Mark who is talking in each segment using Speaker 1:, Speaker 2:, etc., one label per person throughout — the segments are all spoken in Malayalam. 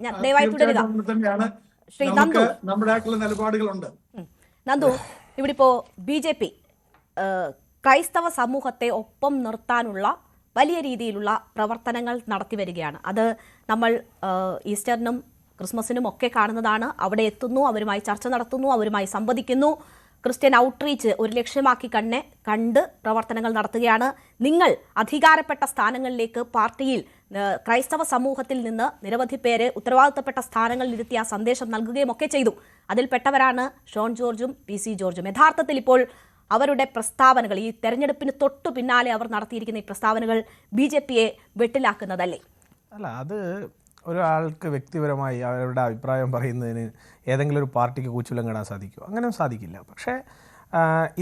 Speaker 1: ഞാൻ ദയവായി തുടരുക. ശ്രീ നന്ദു,
Speaker 2: നമ്മുടേതായിട്ടുള്ള നിലപാടുകളുണ്ട്.
Speaker 1: നന്ദു, ഇവിടെ ഇപ്പോ BJP ക്രൈസ്തവ സമൂഹത്തെ ഒപ്പം നിർത്താനുള്ള വലിയ രീതിയിലുള്ള പ്രവർത്തനങ്ങൾ നടത്തി വരികയാണ്. അത് നമ്മൾ ഈസ്റ്ററിനും ക്രിസ്മസിനും ഒക്കെ കാണുന്നതാണ്. അവിടെ എത്തുന്നു, അവരുമായി ചർച്ച നടത്തുന്നു, അവരുമായി സംവദിക്കുന്നു. ക്രിസ്ത്യൻ ഔട്ട്റീച്ച് ഒരു ലക്ഷ്യമാക്കി കണ്ട് പ്രവർത്തനങ്ങൾ നടത്തുകയാണ്. നിങ്ങൾ അധികാരപ്പെട്ട സ്ഥാനങ്ങളിലേക്ക് പാർട്ടിയിൽ ക്രൈസ്തവ സമൂഹത്തിൽ നിന്ന് നിരവധി പേരെ ഉത്തരവാദിത്തപ്പെട്ട സ്ഥാനങ്ങളിൽ ഇരുത്തി ആ സന്ദേശം നൽകുകയും ഒക്കെ ചെയ്തു. അതിൽപ്പെട്ടവരാണ് ഷോൺ ജോർജും PC ജോർജും. യഥാർത്ഥത്തിൽ ഇപ്പോൾ അവരുടെ പ്രസ്താവനകൾ, ഈ തെരഞ്ഞെടുപ്പിന് തൊട്ടു പിന്നാലെ അവർ നടത്തിയിരിക്കുന്ന ഈ പ്രസ്താവനകൾ BJPയെ വെട്ടിലാക്കുന്നതല്ലേ?
Speaker 3: അല്ല, അത് ഒരാൾക്ക് വ്യക്തിപരമായി അവരുടെ അഭിപ്രായം പറയുന്നതിന് ഏതെങ്കിലും ഒരു പാർട്ടിക്ക് കൂച്ചുലം കിടാൻ സാധിക്കുമോ? അങ്ങനെ സാധിക്കില്ല. പക്ഷേ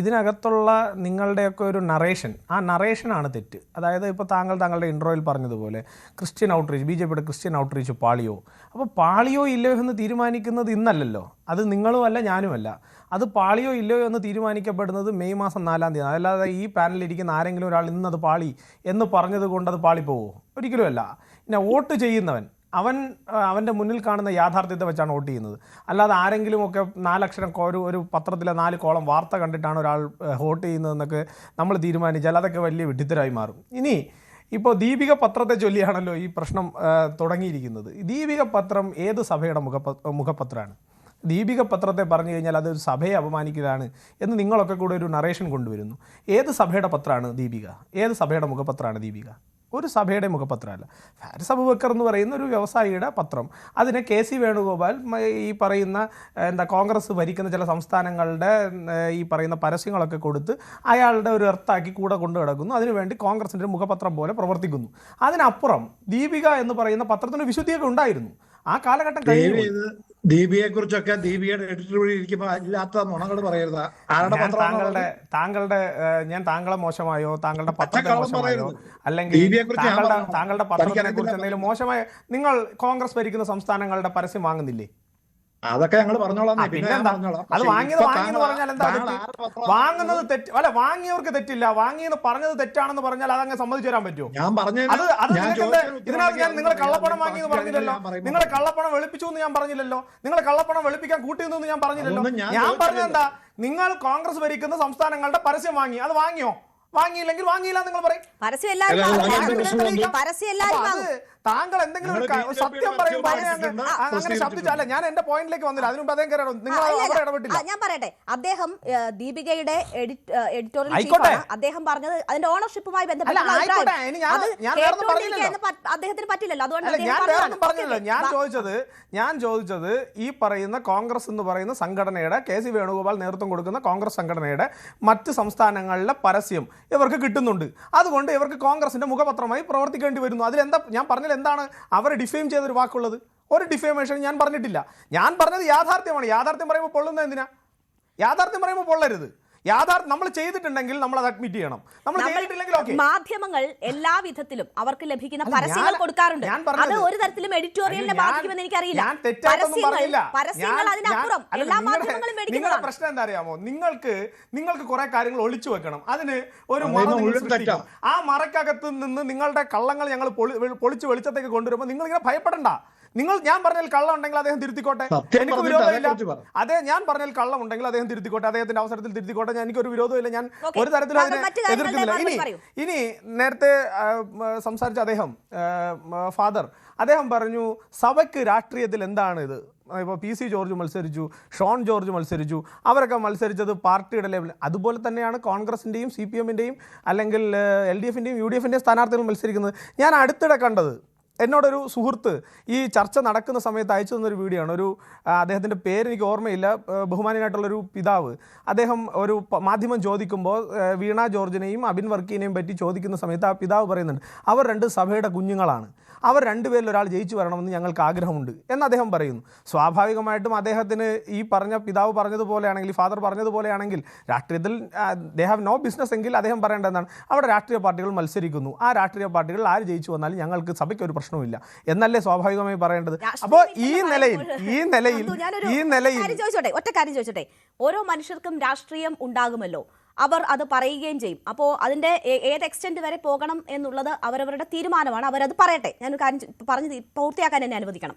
Speaker 3: ഇതിനകത്തുള്ള നിങ്ങളുടെയൊക്കെ ഒരു നറേഷൻ, ആ നറേഷനാണ് തെറ്റ്. അതായത് ഇപ്പോൾ താങ്കളുടെ ഇൻട്രോയിൽ പറഞ്ഞതുപോലെ ക്രിസ്ത്യൻ ഔട്ട്റീച്ച്, BJPയുടെ ക്രിസ്ത്യൻ ഔട്ട്റീച്ച് പാളിയോ? അപ്പോൾ പാളിയോ ഇല്ലയോ എന്ന് തീരുമാനിക്കുന്നത് ഇന്നല്ലല്ലോ, അത് നിങ്ങളും അല്ല ഞാനുമല്ല. അത് പാളിയോ ഇല്ലയോ എന്ന് തീരുമാനിക്കപ്പെടുന്നത് മെയ് മാസം 4-ാം തീയതി. അതല്ലാതെ ഈ പാനലിരിക്കുന്ന ആരെങ്കിലും ഒരാൾ ഇന്നത് പാളി എന്ന് പറഞ്ഞത് കൊണ്ട് അത് പാളിപ്പോവോ? ഒരിക്കലുമല്ല. പിന്നെ വോട്ട് ചെയ്യുന്നവൻ അവൻ്റെ മുന്നിൽ കാണുന്ന യാഥാർത്ഥ്യത്തെ വെച്ചാണ് വോട്ട് ചെയ്യുന്നത്. അല്ലാതെ ആരെങ്കിലുമൊക്കെ 4 അക്ഷരം ഒരു പത്രത്തിലെ 4 കോളം വാർത്ത കണ്ടിട്ടാണ് ഒരാൾ വോട്ട് ചെയ്യുന്നതെന്നൊക്കെ നമ്മൾ തീരുമാനിച്ചാൽ അതൊക്കെ വലിയ വിഡ്ഢിത്തരായി മാറും. ഇനി ഇപ്പോൾ ദീപിക പത്രത്തെ ചൊല്ലിയാണല്ലോ ഈ പ്രശ്നം തുടങ്ങിയിരിക്കുന്നത്. ദീപിക പത്രം ഏത് സഭയുടെ മുഖപത്രമാണ്? ദീപിക പത്രത്തെ പറഞ്ഞു കഴിഞ്ഞാൽ അതൊരു സഭയെ അപമാനിക്കുകയാണ് എന്ന് നിങ്ങളൊക്കെ കൂടെ ഒരു നറേഷൻ കൊണ്ടുവരുന്നു. ഏത് സഭയുടെ പത്രമാണ് ദീപിക? ഏത് സഭയുടെ മുഖപത്രമാണ് ദീപിക? ഒരു സഭയുടെ മുഖപത്രമല്ല. ഫാരിസ് അബൂബക്കർ എന്ന് പറയുന്ന ഒരു വ്യവസായിയുടെ പത്രം. അതിനെ KC വേണുഗോപാൽ ഈ പറയുന്ന കോൺഗ്രസ് ഭരിക്കുന്ന ചില സംസ്ഥാനങ്ങളുടെ ഈ പറയുന്ന പരസ്യങ്ങളൊക്കെ കൊടുത്ത് അയാളുടെ ഒരു എർത്താക്കി കൂടെ കൊണ്ടു കിടക്കുന്നു. അതിനുവേണ്ടി കോൺഗ്രസിൻ്റെ മുഖപത്രം പോലെ പ്രവർത്തിക്കുന്നു. അതിനപ്പുറം ദീപിക എന്ന് പറയുന്ന പത്രത്തിന് വിശുദ്ധിയൊക്കെ ഉണ്ടായിരുന്നു. ആ കാലഘട്ടം കഴിഞ്ഞു.
Speaker 2: ദീപിയെ കുറിച്ചൊക്കെ ദീപികയുടെ എഡിറ്റർ വഴി ഇരിക്കുമ്പോൾ ഇല്ലാത്ത നുണകൾ പറയരുത്.
Speaker 3: ഞാൻ താങ്കളെ മോശമായോ, താങ്കളുടെ പത്രത്തെ മോശമായോ, അല്ലെങ്കിൽ താങ്കളുടെ പത്രത്തിനെ കുറിച്ച് എന്തെങ്കിലും മോശമായ, നിങ്ങൾ കോൺഗ്രസ് ഭരിക്കുന്ന സംസ്ഥാനങ്ങളുടെ പരസ്യം വാങ്ങുന്നില്ലേ?
Speaker 2: അതൊക്കെ ഞങ്ങൾ പറഞ്ഞോളാം.
Speaker 3: അത് വാങ്ങിയത് പറഞ്ഞാൽ എന്താ? വാങ്ങുന്നത് തെറ്റ് അല്ല, വാങ്ങിയവർക്ക് തെറ്റില്ല. വാങ്ങിയെന്ന് പറഞ്ഞത് തെറ്റാണെന്ന് പറഞ്ഞാൽ അതങ്ങ് സമ്മതിച്ചു തരാൻ പറ്റുമോ? ഇതിനകത്ത് ഞാൻ നിങ്ങളെ കള്ളപ്പണം വാങ്ങിയെന്ന് പറഞ്ഞില്ലല്ലോ, നിങ്ങളെ കള്ളപ്പണം വെളുപ്പിച്ചു എന്ന് ഞാൻ പറഞ്ഞില്ലല്ലോ, നിങ്ങളെ കള്ളപ്പണം വെളുപ്പിക്കാൻ കൂട്ടിയെന്ന് ഞാൻ പറഞ്ഞില്ലല്ലോ. ഞാൻ പറഞ്ഞത് എന്താ? നിങ്ങൾ കോൺഗ്രസ് ഭരിക്കുന്ന സംസ്ഥാനങ്ങളുടെ പരസ്യം വാങ്ങി. അത് വാങ്ങിയോ? വാങ്ങിയില്ലെങ്കിൽ വാങ്ങിയില്ല നിങ്ങൾ പറയും. താങ്കൾ എന്തെങ്കിലും സത്യം പറയുമ്പോൾ അങ്ങനെ ശബ്ദിച്ചല്ല. ഞാൻ എന്റെ പോയിന്റിലേക്ക് വന്നില്ല. അതിനുമ്പ് അദ്ദേഹം കയറണം. നിങ്ങൾ ഇടപെട്ടില്ല.
Speaker 1: ഞാൻ പറയട്ടെ, അദ്ദേഹം ദീപികയുടെ എഡിറ്റോറിയൽ ചീഫാണ്. അദ്ദേഹം പറഞ്ഞത് അതിന്റെ ഓണർഷിപ്പുമായി ബന്ധപ്പെട്ട അദ്ദേഹത്തിന് പറ്റില്ലല്ലോ. അതുകൊണ്ട്
Speaker 3: ഞാൻ ചോദിച്ചത് ഈ പറയുന്ന കോൺഗ്രസ് എന്ന് പറയുന്ന സംഘടനയുടെ, KC വേണുഗോപാൽ നേതൃത്വം കൊടുക്കുന്ന കോൺഗ്രസ് സംഘടനയുടെ മറ്റ് സംസ്ഥാനങ്ങളിലെ പരസ്യം ഇവർക്ക് കിട്ടുന്നുണ്ട്. അതുകൊണ്ട് ഇവർക്ക് കോൺഗ്രസിന്റെ മുഖപത്രമായി പ്രവർത്തിക്കേണ്ടി വരുന്നു. അതിലെന്താ? ഞാൻ പറഞ്ഞാൽ എന്താണ് അവർ ഡിഫെയിം ചെയ്തൊരു വാക്കുള്ളത്? ഒരു ഡിഫെയിമേഷൻ ഞാൻ പറഞ്ഞിട്ടില്ല. ഞാൻ പറഞ്ഞത് യാഥാർത്ഥ്യമാണ്. യാഥാർത്ഥ്യം പറയുമ്പോൾ പൊള്ളുന്നത് എന്തിനാ? യാഥാർത്ഥ്യം പറയുമ്പോൾ പൊള്ളരുത്. നമ്മൾ ചെയ്തിട്ടുണ്ടെങ്കിൽ നമ്മൾ അത് അഡ്മിറ്റ് ചെയ്യണം. നമ്മൾ ചെയ്തിട്ടില്ലെങ്കിൽ ഓക്കേ.
Speaker 1: മാധ്യമങ്ങൾ എല്ലാ വിധത്തിലും അവർക്ക് ലഭിക്കുന്ന പരസ്യങ്ങൾ കൊടുക്കാറുണ്ട്. അത് ഒരു തരത്തിലും എഡിറ്റോറിയലിനെ ബാധിക്കുമെന്ന് എനിക്കറിയില്ല. പരസ്യങ്ങൾ അതിനപ്പുറം എല്ലാ മാധ്യമങ്ങളും
Speaker 3: നിങ്ങളുടെ പ്രശ്നം എന്താ അറിയാമോ? നിങ്ങൾക്ക് കുറെ കാര്യങ്ങൾ ഒളിച്ചു വെക്കണം. അതിന് ഒരു ആ മറക്കകത്ത് നിന്ന് നിങ്ങളുടെ കള്ളങ്ങൾ ഞങ്ങൾ പൊളിച്ച് വെളിച്ചത്തേക്ക് കൊണ്ടുവരുമ്പോൾ നിങ്ങൾ ഇങ്ങനെ ഭയപ്പെടണ്ട. ഞാൻ പറഞ്ഞാൽ കള്ളം ഉണ്ടെങ്കിൽ അദ്ദേഹം തിരുത്തിക്കോട്ടെ, എനിക്ക് വിരോധമില്ല. ഞാൻ പറഞ്ഞാൽ കള്ളം ഉണ്ടെങ്കിൽ അദ്ദേഹം തിരുത്തിക്കോട്ടെ, അദ്ദേഹത്തിന്റെ അവസരത്തിൽ തിരുത്തിക്കോട്ടെ. എനിക്കൊരു വിരോധമില്ല. ഞാൻ ഒരു തരത്തിലും അതിനെ എതിർക്കുന്നില്ല. ഇനി നേരത്തെ സംസാരിച്ച ഫാദർ അദ്ദേഹം പറഞ്ഞു സഭയ്ക്ക് രാഷ്ട്രീയത്തിൽ എന്താണ് ഇത്? ഇപ്പോൾ PC ജോർജ് മത്സരിച്ചു, ഷോൺ ജോർജ് മത്സരിച്ചു, അവരൊക്കെ മത്സരിച്ചത് പാർട്ടിയുടെ ലെവലിൽ. അതുപോലെ തന്നെയാണ് കോൺഗ്രസിൻ്റെയും CPM-ൻ്റെയും അല്ലെങ്കിൽ LDF-ൻ്റെയും UDF-ൻ്റെയും സ്ഥാനാർത്ഥികൾ മത്സരിക്കുന്നത്. ഞാൻ അടുത്തിടെ കണ്ടത്, എന്നോടൊരു സുഹൃത്ത് ഈ ചർച്ച നടക്കുന്ന സമയത്ത് അയച്ചു തന്നൊരു വീഡിയോ ആണ്. അദ്ദേഹത്തിൻ്റെ പേര് എനിക്ക് ഓർമ്മയില്ല, ബഹുമാനിയായിട്ടുള്ളൊരു പിതാവ്. അദ്ദേഹം ഒരു മാധ്യമം ചോദിക്കുമ്പോൾ വീണ ജോർജിനെയും അബിൻ വർക്കീനെയും പറ്റി ചോദിക്കുന്ന സമയത്ത് ആ പിതാവ് പറയുന്നുണ്ട്, അവർ 2 സഭയുടെ കുഞ്ഞുങ്ങളാണ്, അവർ 2 പേരിൽ ഒരാൾ ജയിച്ചു വരണമെന്ന് ഞങ്ങൾക്ക് ആഗ്രഹമുണ്ട് എന്ന് അദ്ദേഹം പറയുന്നു. സ്വാഭാവികമായിട്ടും അദ്ദേഹത്തിന് ഈ പിതാവ് പറഞ്ഞതുപോലെയാണെങ്കിൽ, ഫാദർ പറഞ്ഞതുപോലെയാണെങ്കിൽ രാഷ്ട്രീയത്തിൽ ദേ ഹാവ് നോ ബിസിനസ് എങ്കിൽ അദ്ദേഹം പറയേണ്ടത് എന്താണ്? അവിടെ രാഷ്ട്രീയ പാർട്ടികൾ മത്സരിക്കുന്നു, ആ രാഷ്ട്രീയ പാർട്ടികളിൽ ആര് ജയിച്ചു വന്നാലും ഞങ്ങൾക്ക് സഭയ്ക്ക് ഒരു പ്രശ്നമില്ല എന്നല്ലേ സ്വാഭാവികമായി പറയേണ്ടത്. അപ്പോൾ ഈ നിലയിൽ
Speaker 1: ഒറ്റ കാര്യം ചോദിച്ചോട്ടെ, ഓരോ മനുഷ്യർക്കും രാഷ്ട്രീയം ഉണ്ടാകുമല്ലോ. അവർ അത് പറയുകയും ചെയ്യും. അപ്പോൾ അതിൻ്റെ ഏത് എക്സ്റ്റെൻറ്റ് വരെ പോകണം എന്നുള്ളത് അവരവരുടെ തീരുമാനമാണ്. അവരത് പറയട്ടെ. ഞാനൊരു കാര്യം പറഞ്ഞ് പൂർത്തിയാക്കാൻ എന്നെ അനുവദിക്കണം.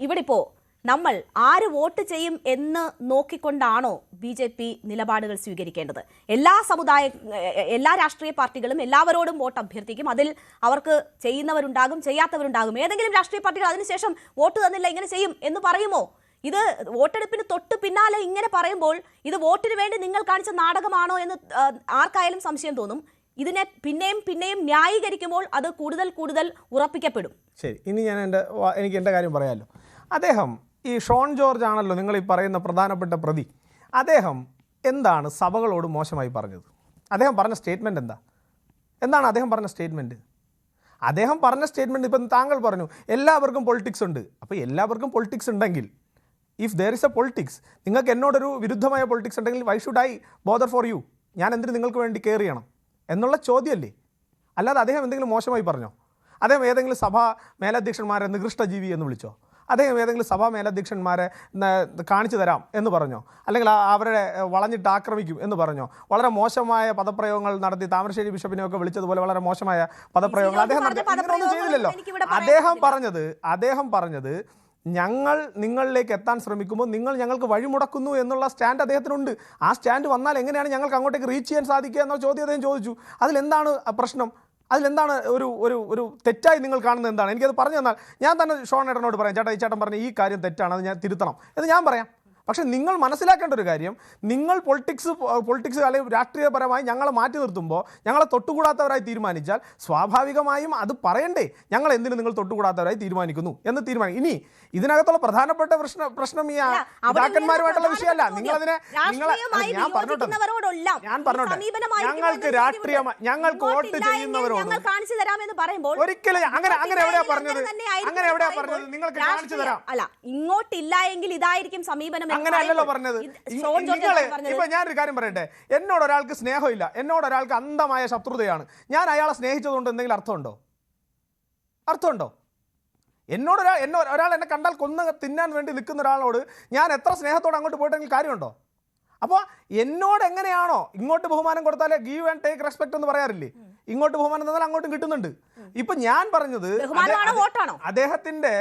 Speaker 1: ഇവിടെ ഇപ്പോൾ നമ്മൾ ആര് വോട്ട് ചെയ്യും എന്ന് നോക്കിക്കൊണ്ടാണോ BJP നിലപാടുകൾ സ്വീകരിക്കേണ്ടത്? എല്ലാ രാഷ്ട്രീയ പാർട്ടികളും എല്ലാവരോടും വോട്ട് അഭ്യർത്ഥിക്കും. അതിൽ അവർക്ക് ചെയ്യുന്നവരുണ്ടാകും, ചെയ്യാത്തവരുണ്ടാകും. ഏതെങ്കിലും രാഷ്ട്രീയ പാർട്ടികൾ അതിനുശേഷം വോട്ട് തന്നില്ല ഇങ്ങനെ ചെയ്യും എന്ന് പറയുമോ? ഇത് വോട്ടെടുപ്പിന് തൊട്ട് പിന്നാലെ ഇങ്ങനെ പറയുമ്പോൾ ഇത് വോട്ടിന് വേണ്ടി നിങ്ങൾ കാണിച്ച നാടകമാണോ എന്ന് ആർക്കായാലും സംശയം തോന്നും. ഇതിനെ പിന്നെയും ന്യായീകരിക്കുമ്പോൾ അത് കൂടുതൽ ഉറപ്പിക്കപ്പെടും.
Speaker 3: ശരി, ഇനി എനിക്ക് എൻ്റെ കാര്യം പറയാമല്ലോ. അദ്ദേഹം ഈ ഷോൺ ജോർജ് ആണല്ലോ നിങ്ങൾ ഈ പറയുന്ന പ്രധാനപ്പെട്ട പ്രതി. അദ്ദേഹം എന്താണ് സഭകളോട് മോശമായി പറഞ്ഞത്? അദ്ദേഹം പറഞ്ഞ സ്റ്റേറ്റ്മെൻറ്റ് എന്താണ് അദ്ദേഹം പറഞ്ഞ സ്റ്റേറ്റ്മെൻറ്റ്? അദ്ദേഹം പറഞ്ഞ സ്റ്റേറ്റ്മെൻറ്റ് ഇപ്പം താങ്കൾ പറഞ്ഞു എല്ലാവർക്കും പൊളിറ്റിക്സ് ഉണ്ട്. അപ്പോൾ എല്ലാവർക്കും പൊളിറ്റിക്സ് ഉണ്ടെങ്കിൽ, if there is A politics, നിങ്ങൾക്ക് എന്നോടൊരു വിരുദ്ധമായ പൊളിറ്റിക്സ് ഉണ്ടെങ്കിൽ why should I bother for you? ഞാൻ എന്തിന് നിങ്ങൾക്ക് വേണ്ടി കെയർ ചെയ്യണം എന്നുള്ള ചോദ്യമല്ലേ? അല്ലാതെ അദ്ദേഹം എന്തെങ്കിലും മോശമായി പറഞ്ഞോ? അദ്ദേഹം ഏതെങ്കിലും സഭാ മേലധ്യക്ഷന്മാരെ നികൃഷ്ടജീവി എന്ന് വിളിച്ചോ? അദ്ദേഹം ഏതെങ്കിലും സഭാ മേലധ്യക്ഷന്മാരെ കാണിച്ചു തരാം എന്ന് പറഞ്ഞോ? അല്ലെങ്കിൽ അവരെ വളഞ്ഞിട്ട് ആക്രമിക്കും എന്ന് പറഞ്ഞോ? വളരെ മോശമായ പദപ്രയോഗങ്ങൾ നടത്തി താമരശ്ശേരി ബിഷപ്പിനെയൊക്കെ വിളിച്ചതുപോലെ വളരെ മോശമായ പദപ്രയോഗങ്ങൾ അദ്ദേഹം ഒന്നും ചെയ്തില്ലല്ലോ. അദ്ദേഹം പറഞ്ഞത് ഞങ്ങൾ നിങ്ങളിലേക്ക് എത്താൻ ശ്രമിക്കുമ്പോൾ നിങ്ങൾ ഞങ്ങൾക്ക് വഴിമുടക്കുന്നു എന്നുള്ള സ്റ്റാൻഡ് അദ്ദേഹത്തിനുണ്ട്. ആ സ്റ്റാൻഡ് വന്നാൽ എങ്ങനെയാണ് ഞങ്ങൾക്ക് അങ്ങോട്ടേക്ക് റീച്ച് ചെയ്യാൻ സാധിക്കുക എന്നുള്ള ചോദ്യം അദ്ദേഹം ചോദിച്ചു. അതിലെന്താണ് പ്രശ്നം? അതിലെന്താണ് ഒരു തെറ്റായി നിങ്ങൾ കാണുന്നത് എന്താണ്? എനിക്കത് പറഞ്ഞു തന്നാൽ ഞാൻ തന്നെ ഷോൺ ഏട്ടനോട് പറയാം, ചേട്ടാ ഈ ചേട്ടൻ പറഞ്ഞ ഈ കാര്യം തെറ്റാണ്, അത് ഞാൻ തിരുത്തണം എന്ന് ഞാൻ പറയാം. പക്ഷേ നിങ്ങൾ മനസ്സിലാക്കേണ്ട ഒരു കാര്യം, നിങ്ങൾ പൊളിറ്റിക്സ് അല്ലെങ്കിൽ രാഷ്ട്രീയപരമായി ഞങ്ങളെ മാറ്റി നിർത്തുമ്പോൾ ഞങ്ങളെ തൊട്ടുകൂടാത്തവരായി തീരുമാനിച്ചാൽ സ്വാഭാവികമായും അത് പറയണ്ടേ, ഞങ്ങൾ എന്തിനു നിങ്ങൾ തൊട്ടുകൂടാത്തവരായി തീരുമാനിക്കുന്നു എന്ന് തീരുമാനിക്കും. ഇനി ഇതിനകത്തുള്ള പ്രധാനപ്പെട്ട പ്രശ്നം ഈ പിതാക്കന്മാരുമായിട്ടുള്ള വിഷയമല്ല. ഞാൻ പറഞ്ഞോട്ടെ ഞങ്ങൾക്ക് വോട്ട് ചെയ്യുന്നവരോട് ഒരിക്കലും അങ്ങനെ എവിടെയാ പറഞ്ഞത്? നിങ്ങൾക്ക് കാണിച്ചു തരാം.
Speaker 1: അല്ല, ഇങ്ങോട്ടില്ല എങ്കിൽ ഇതായിരിക്കും സമീപനം.
Speaker 3: അങ്ങനെയല്ലല്ലോ പറഞ്ഞത്. ഇപ്പൊ ഞാനൊരു കാര്യം പറയട്ടെ, എന്നോട് ഒരാൾക്ക് സ്നേഹമില്ല, എന്നോട് ഒരാൾക്ക് അന്ധമായ ശത്രുതയാണ്, ഞാൻ അയാളെ സ്നേഹിച്ചതുകൊണ്ട് എന്തെങ്കിലും അർത്ഥമുണ്ടോ? ഒരാൾ എന്നെ കണ്ടാൽ കൊന്ന് തിന്നാൻ വേണ്ടി നിൽക്കുന്ന ഒരാളോട് ഞാൻ എത്ര സ്നേഹത്തോടെ അങ്ങോട്ട് പോയിട്ടെങ്കിൽ കാര്യമുണ്ടോ? അപ്പോൾ എന്നോട് എങ്ങനെയാണോ ഇങ്ങോട്ട് ബഹുമാനം കൊടുത്താലേ ഗീവ് ആൻഡ് ടേക്ക് റെസ്പെക്ട് എന്ന് പറയാറില്ലേ, ഇങ്ങോട്ട് ബഹുമാനം തന്നാൽ അങ്ങോട്ടും കിട്ടുന്നുണ്ട്. ഇപ്പൊ ഞാൻ പറഞ്ഞത് അദ്ദേഹത്തിന്റെ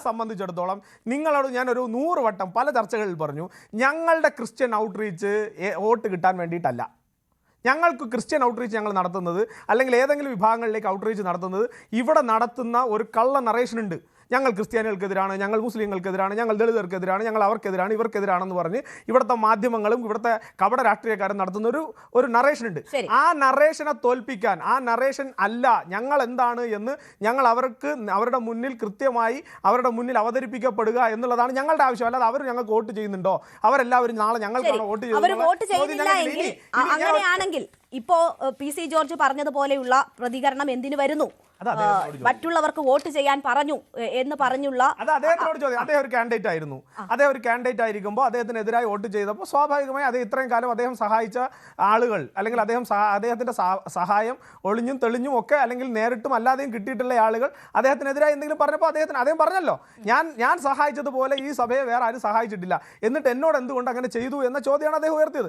Speaker 3: സംബന്ധിച്ചിടത്തോളം നിങ്ങളോട് ഞാൻ ഒരു 100 വട്ടം പല ചർച്ചകളിൽ പറഞ്ഞു, ഞങ്ങളുടെ ക്രിസ്ത്യൻ ഔട്ട്റീച്ച് വോട്ട് കിട്ടാൻ വേണ്ടിയിട്ടല്ല. ഞങ്ങൾക്ക് ക്രിസ്ത്യൻ ഔട്ട്റീച്ച് ഞങ്ങൾ നടത്തുന്നത് അല്ലെങ്കിൽ ഏതെങ്കിലും വിഭാഗങ്ങളിലേക്ക് ഔട്ട്റീച്ച് നടത്തുന്നത് ഇവിടെ നടത്തുന്ന ഒരു കള്ള നറേഷനുണ്ട്. ഞങ്ങൾ ക്രിസ്ത്യാനികൾക്കെതിരാണ്, ഞങ്ങൾ മുസ്ലിങ്ങൾക്കെതിരാണ്, ഞങ്ങൾ ദളിതർക്കെതിരാണ്, ഞങ്ങൾ അവർക്കെതിരാണ്, ഇവർക്കെതിരാണെന്ന് പറഞ്ഞ് ഇവിടുത്തെ മാധ്യമങ്ങളും ഇവിടുത്തെ കപട രാഷ്ട്രീയക്കാരും നടത്തുന്ന ഒരു നറേഷൻ ഉണ്ട്. ആ നറേഷനെ തോൽപ്പിക്കാൻ, ആ നറേഷൻ അല്ല ഞങ്ങൾ എന്താണ് എന്ന് ഞങ്ങൾ അവരുടെ മുന്നിൽ കൃത്യമായി അവരുടെ മുന്നിൽ അവതരിപ്പിക്കപ്പെടുക എന്നുള്ളതാണ് ഞങ്ങളുടെ ആവശ്യം. അല്ലാതെ അവർ ഞങ്ങൾക്ക് വോട്ട് ചെയ്യുന്നുണ്ടോ, അവരെല്ലാവരും നാളെ ഞങ്ങൾക്കാണ് വോട്ട് ചെയ്യുന്നത്.
Speaker 1: അങ്ങനെയാണെങ്കിൽ ഇപ്പോ PC ജോർജ് പറഞ്ഞതുപോലെയുള്ള പ്രതികരണം എന്തിനു വരുന്നു? മറ്റുള്ളവർക്ക് വോട്ട് ചെയ്യാൻ പറഞ്ഞു എന്ന് പറഞ്ഞുള്ള
Speaker 3: അദ്ദേഹത്തിനോട് ചോദ്യം. അദ്ദേഹം ഒരു കാൻഡിഡേറ്റ് ആയിരുന്നു. അദ്ദേഹം ഒരു കാൻഡിഡേറ്റ് ആയിരിക്കുമ്പോൾ അദ്ദേഹത്തിനെതിരായി വോട്ട് ചെയ്തപ്പോൾ സ്വാഭാവികമായി അദ്ദേഹം ഇത്രയും കാലം അദ്ദേഹം സഹായിച്ച ആളുകൾ അല്ലെങ്കിൽ അദ്ദേഹത്തിന്റെ സഹായം ഒളിഞ്ഞും തെളിഞ്ഞും ഒക്കെ അല്ലെങ്കിൽ നേരിട്ടും അല്ലാതെയും കിട്ടിയിട്ടുള്ള ആളുകൾ അദ്ദേഹത്തിനെതിരായി എന്തെങ്കിലും പറഞ്ഞപ്പോൾ അദ്ദേഹം പറഞ്ഞല്ലോ, ഞാൻ സഹായിച്ചതുപോലെ ഈ സഭയെ വേറെ ആരും സഹായിച്ചിട്ടില്ല, എന്നിട്ട് എന്നോട് എന്തുകൊണ്ട് അങ്ങനെ ചെയ്തു എന്ന ചോദ്യമാണ് അദ്ദേഹം ഉയർത്തിയത്.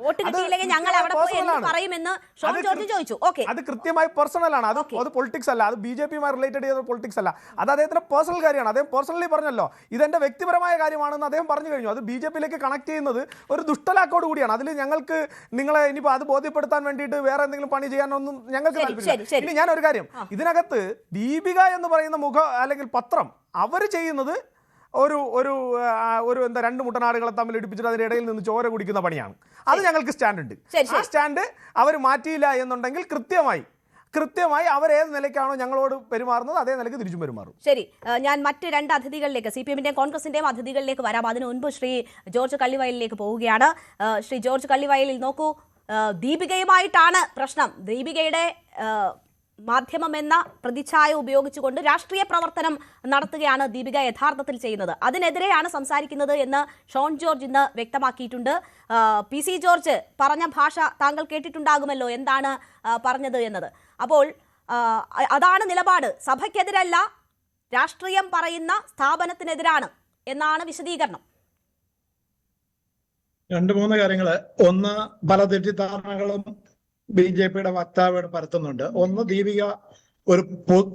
Speaker 3: അത് കൃത്യമായി പേഴ്സണൽ ആണ്, അത് പൊളിറ്റിക്സ് അല്ല, അത് BJP-യുമായി റിലേറ്റഡ് ചെയ്ത പൊളിറ്റിക്സ് അല്ല, അത് അദ്ദേഹത്തിന്റെ പേഴ്സണൽ കാര്യമാണ്. അദ്ദേഹം പേഴ്സണലി പറഞ്ഞല്ലോ ഇതെന്റെ വ്യക്തിപരമായ കാര്യമാണെന്ന് അദ്ദേഹം പറഞ്ഞു കഴിഞ്ഞു. അത് BJP-യിലേക്ക് കണക്ട് ചെയ്യുന്നത് ഒരു ദുഷ്ടലാക്കോട് കൂടിയാണ്. അതിൽ ഞങ്ങൾക്ക് നിങ്ങളെ ഇനിയിപ്പോൾ അത് ബോധ്യപ്പെടുത്താൻ വേണ്ടിയിട്ട് വേറെ എന്തെങ്കിലും പണി ചെയ്യാനൊന്നും ഞങ്ങൾക്ക് താല്പര്യമില്ല. ഇനി ഞാനൊരു കാര്യം, ഇതിനകത്ത് ദീപിക എന്ന് പറയുന്ന അല്ലെങ്കിൽ പത്രം അവർ ചെയ്യുന്നത് ഒരു എന്താ 2 മുട്ടനാടുകളെ തമ്മിൽ ഇടിപ്പിച്ചിട്ട് അതിന്റെ ഇടയിൽ നിന്ന് ചോര കുടിക്കുന്ന പണിയാണ്. അത് ഞങ്ങൾക്ക് സ്റ്റാൻഡ് ഉണ്ട്. ആ സ്റ്റാൻഡ് അവർ മാറ്റിയില്ല എന്നുണ്ടെങ്കിൽ കൃത്യമായി അവർ ഏത് നിലയ്ക്കാണോ ഞങ്ങളോട് പെരുമാറുന്നത് അതേ നിലയ്ക്ക് തിരിച്ചും പെരുമാറും.
Speaker 1: ശരി, ഞാൻ മറ്റ് 2 അതിഥികളിലേക്ക്, CPM-ന്റെയും കോൺഗ്രസിന്റെയും അതിഥികളിലേക്ക് വരാം. അതിനു മുൻപ് ശ്രീ ജോർജ് കള്ളിവയലിലേക്ക് പോവുകയാണ്. ശ്രീ ജോർജ് കള്ളിവയലിൽ നോക്കൂ, ദീപികയുമായിട്ടാണ് പ്രശ്നം. ദീപികയുടെ മാധ്യമം എന്ന പ്രതിച്ഛായ ഉപയോഗിച്ചുകൊണ്ട് രാഷ്ട്രീയ പ്രവർത്തനം നടത്തുകയാണ് ദീപിക യഥാർത്ഥത്തിൽ ചെയ്യുന്നത്. അതിനെതിരെയാണ് സംസാരിക്കുന്നത് എന്ന് ഷോൺ ജോർജ് ഇന്ന് വ്യക്തമാക്കിയിട്ടുണ്ട്. PC ജോർജ് പറഞ്ഞ ഭാഷ താങ്കൾ കേട്ടിട്ടുണ്ടാകുമല്ലോ, എന്താണ് പറഞ്ഞത് എന്നത്. അപ്പോൾ അതാണ് നിലപാട്, സഭയ്ക്കെതിരല്ല, രാഷ്ട്രീയം പറയുന്ന സ്ഥാപനത്തിനെതിരാണ് എന്നാണ് വിശദീകരണം.
Speaker 2: 2-3 കാര്യങ്ങള്. ഒന്ന്, പല തെറ്റിദ്ധാരണകളും BJPയുടെ വക്താവ് പരത്തുന്നുണ്ട്. ഒന്ന്, ദീപിക ഒരു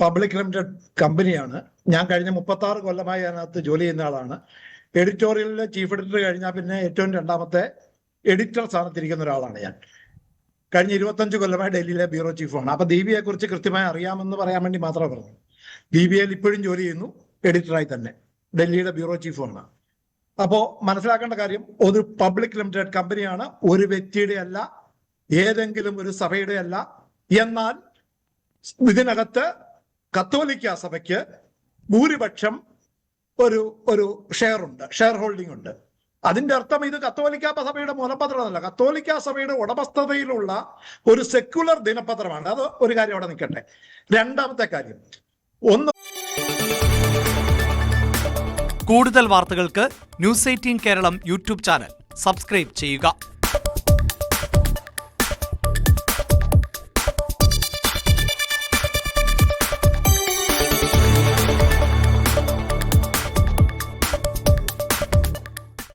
Speaker 2: പബ്ലിക് ലിമിറ്റഡ് കമ്പനിയാണ്. ഞാൻ കഴിഞ്ഞ 36 കൊല്ലമായി അതിനകത്ത് ജോലി ചെയ്യുന്ന ആളാണ്. എഡിറ്റോറിയലിലെ ചീഫ് എഡിറ്റർ കഴിഞ്ഞാൽ പിന്നെ ഏറ്റവും രണ്ടാമത്തെ എഡിറ്റർ സ്ഥാനത്തിരിക്കുന്ന ഒരാളാണ് ഞാൻ. കഴിഞ്ഞ 25 കൊല്ലമായി ഡൽഹിയിലെ ബ്യൂറോ ചീഫാണ്. അപ്പൊ ദീപിയെ കുറിച്ച് കൃത്യമായി അറിയാമെന്ന് പറയാൻ വേണ്ടി മാത്രമേ പറഞ്ഞു. ദീപികയിൽ ഇപ്പോഴും ജോലി ചെയ്യുന്നു, എഡിറ്ററായി തന്നെ, ഡൽഹിയുടെ ബ്യൂറോ ചീഫാണ്. അപ്പോ മനസ്സിലാക്കേണ്ട കാര്യം, ഒരു പബ്ലിക് ലിമിറ്റഡ് കമ്പനിയാണ്, ഒരു വ്യക്തിയുടെ അല്ല, ഏതെങ്കിലും ഒരു സഭയുടെ അല്ല. എന്നാൽ ഇതിനകത്ത് കത്തോലിക്ക സഭയ്ക്ക് ഭൂരിപക്ഷം ഒരു ഷെയർ ഹോൾഡിംഗ് ഉണ്ട്. അതിന്റെ അർത്ഥം ഇത് കത്തോലിക്ക സഭയുടെ മുഖപത്രമല്ല, കത്തോലിക്ക സഭയുടെ ഉടമസ്ഥതയിലുള്ള ഒരു സെക്യുലർ ദിനപത്രമാണ്. അത് ഒരു കാര്യം അവിടെ നിൽക്കട്ടെ. രണ്ടാമത്തെ കാര്യം, ഒന്ന്,
Speaker 4: കൂടുതൽ വാർത്തകൾക്ക് news 18 Keralam YouTube channel subscribe ചെയ്യുക.